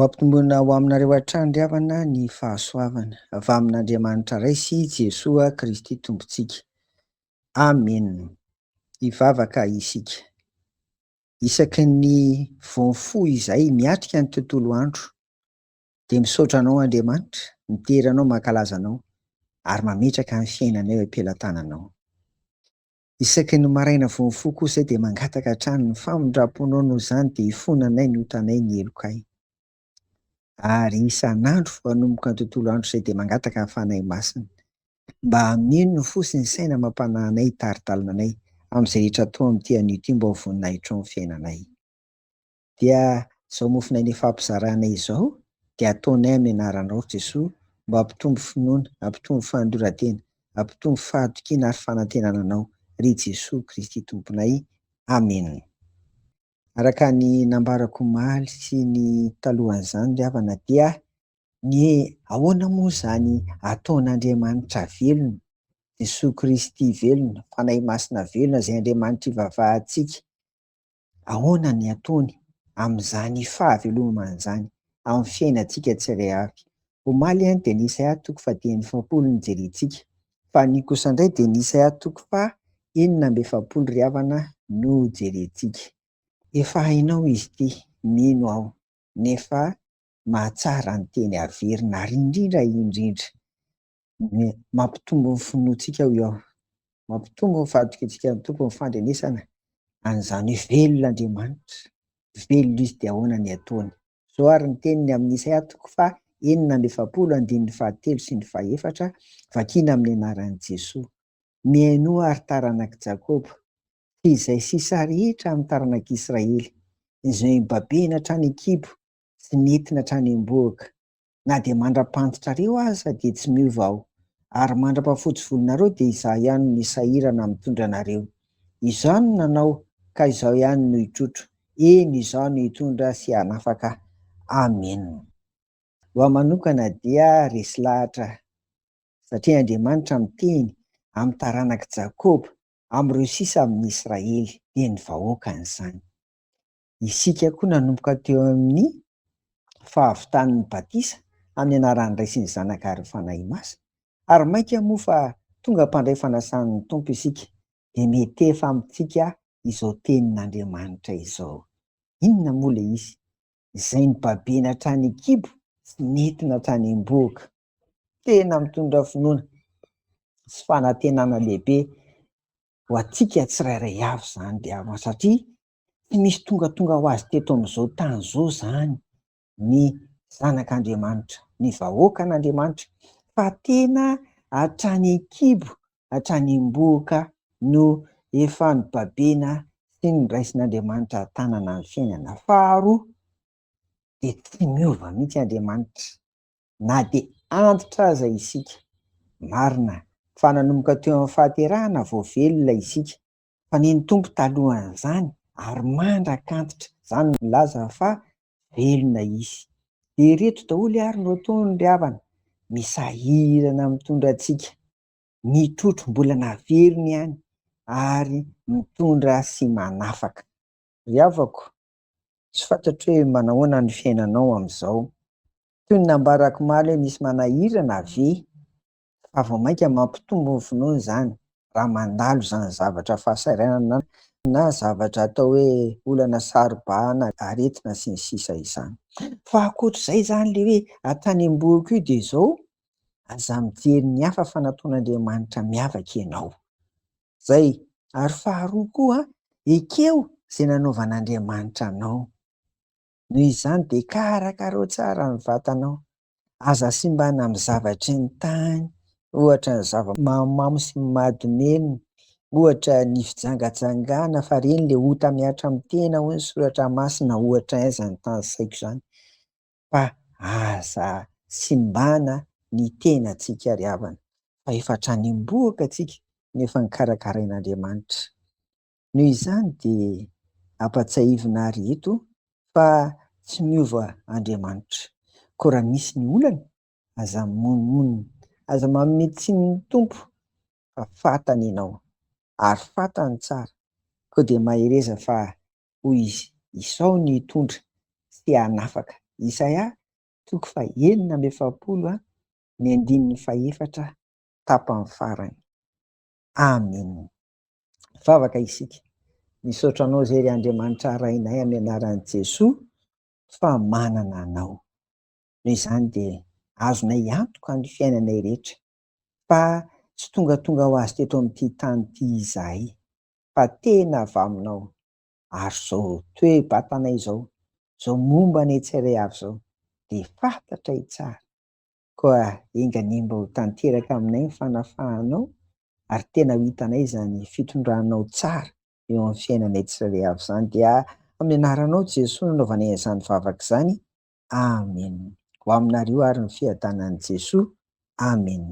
Ho ampitomboina ho aminareo hatrany havana ny fahasoavana avy amin'Andriamanitra iray sy Jesoa Kristy Tompontsika. Amen. Hivavaka isika. Isaky ny voamfo izay miatrika ny tontolo andro dia misaotra anao Andriamanitra, mitery anao, mankalaza anao ary mametraka ny fiainanao eo am-pelantananao. Isaky ny maraina voamfo kosa dia mangataka hatrany ny famondram-ponao noho izany dia hifonanay ny otanay ny elokay. Ary isan'andro manomboka ny tontolo andro izay dia mangataka ny fanahy masina mba hamino ny fo sy ny saina mampanahy hitari-dalana anay amin'izay rehetra atao amin'ity an'ity mba ho voninahitra ao amin'ny fiainanay. Dia izao mofonay ny fampizarana izao dia ataonay amin'ny anaranao Jesoa mba hampitombo finoana, hampitombo fanadora-tena, hampitombo fahatokiana ary fanantenana anao ry Jesoa Kristy Tomponay. Amen. Araka ny nambarako omaly sy ny talohan'izany ry havana dia ny ahoana moa izany ataon'Andriamanitra velona, Jesoa Kristy velona, fanahy masina velona izay Andriamanitra ivavahantsika. Ahoana ny ataony amin'izany fahavelomana izany amin'ny fiainantsika tsirairay avy. Omaly dia ny Isaia 1:7 ny jerentsika, fa ny kosa indray dia ny Isaia 4:7 ry havana no jerentsika. Efa hainao izy ity, mino aho, nefa mahatsara ny teny averina ary indrindra mampitombo ny finoantsika hoy aho, mampitombo ny fahatokiantsika ny tompo ny fandrenesana an'izany hoe velona Andriamanitra, velona izy dia ahoana ny ataony. Zao ary ny teniny amin'ny Isaia 4:7-7 sy ny 4, vakiana amin'ny anaran'i Jesoa. Miaino ary taranak'i Jakoba, izay sisa rehetra amin'ny taranak'Israely, izay mibabena hatrany an-kibo sy nentina hatrany am-boaka. Na dia mandra-pantitrareo aza dia tsy miova aho, ary mandra-pahafotsy volonareo dia izaho ihany no nisahirana mitondra anareo. Izaho no nanao ka izaho ihany no hitrotro, eny izaho no hitondra sy hanafaka. Amen. Ho aho manokana dia resy lahatra satria Andriamanitra miteny amin'ny taranak'i Jakoba, amin'ireo sisa amin'ny Israely dia ny vahoakany izany. Isika koa nanomboka teo amin'ny fahavitan'ny batisa amin'ny anaran'ny Ray sy ny Zanaka ary ny fanahy masina, ary mainka moa fa tonga mpandray fanasan'ny Tompo isika dia mietefa amintsika izao tenin'Andriamanitra izao. Inona moa ilay izy? Izay nibabena hatrany an-kibo sy nentina hatrany am-boaka. Tena mitondra finoana sy fanantenana lehibe ho antsika tsirairay avy izany dia satria tsy misy tonga ho azy teto amin'izao tany izao izany ny zanak'Andriamanitra, ny vahoakan'Andriamanitra, fa tena hatrany an-kibo, hatrany am-boaka no efa nibabena sy noraisin'Andriamanitra tanana ny fiainana. Faharoa dia tsy miova mihitsy Andriamanitra na dia antitra aza isika. Marina fa nanomboka teo amin'ny fahaterahana vao velona isika, fa ny Tompo talohan'izany ary mandrak'antitra, izany milaza fa velona izy. Dia ireto daholo ary no ataony ry havana, misahirana mitondra antsika, mitrotro mbola naveriny ihany ary mitondra sy manafaka. Ry havako, tsy fantatro hoe manahoana ny fiainanao amin'izao. Toy ny nambarako omaly hoe misy manahirana ve? Fa vao mainka mampitombo ny finoana izany raha mandalo izany zavatra fahasahiranana na zavatra atao hoe olana saribahana, aretina sy ny sisa izany. Fa ankoatr'izay izany ilay hoe hatrany am-boaka io dia izao, aza mijery ny hafa fa nataon'Andriamanitra miavaka ianao. Zay, ary faharoa koa, ekeo izay nanaovan'Andriamanitra anao. Noho izany dia karakarao tsara ny vatanao, aza simbana amin'ny zavatry ny tany, ohatra ny zava-mamamo sy mahadomeny, ohatra ny fijangajangana, fa reny ilay ota miatra amin'ny tena hoy ny soratra masina, ohatra aiza ny tany saiko izany. Fa aza simbana ny tenantsika ry havana, fa efa hatrany am-boaka tsika nefa nikarakarain'Andriamanitra. Noho izany dia ampatsahivina ry eto fa tsy miova Andriamanitra. Koa raha misy ny olana, aza monimony, aza manome tsiny ny Tompo, fa fantany ianao ary fantany tsara. Koa dia mahereza fa hoy izy, izao ny hitondra sy hanafaka Isaia 9:7 ny 1:4 tapany farany. Amen. Vavaka isika. Misaotra anao zay ry Andriamanitra rainay amin'ny anaran'i Jesosy fa manana anao. Noho izany de azonay antoka ny fiainanay rehetra fa tsy tonga ho azy teto amin'ity tany ity izahay fa tena avy aminao. Ary zao toe-batanay zao momba anay tsirairay avy zao de fantatray tsara. Koa enga mba ho tanteraka aminay ny fanafahanao ary tena ho hitanay zany fitondranao tsara eo amin'ny fiainanay tsirairay avy zany dia amin'ny anaranao Jesosy nanaovanay an'izany vavaka izany. Amen. Ho aminareo ary ny fiadanan'i Jesosy. Amen.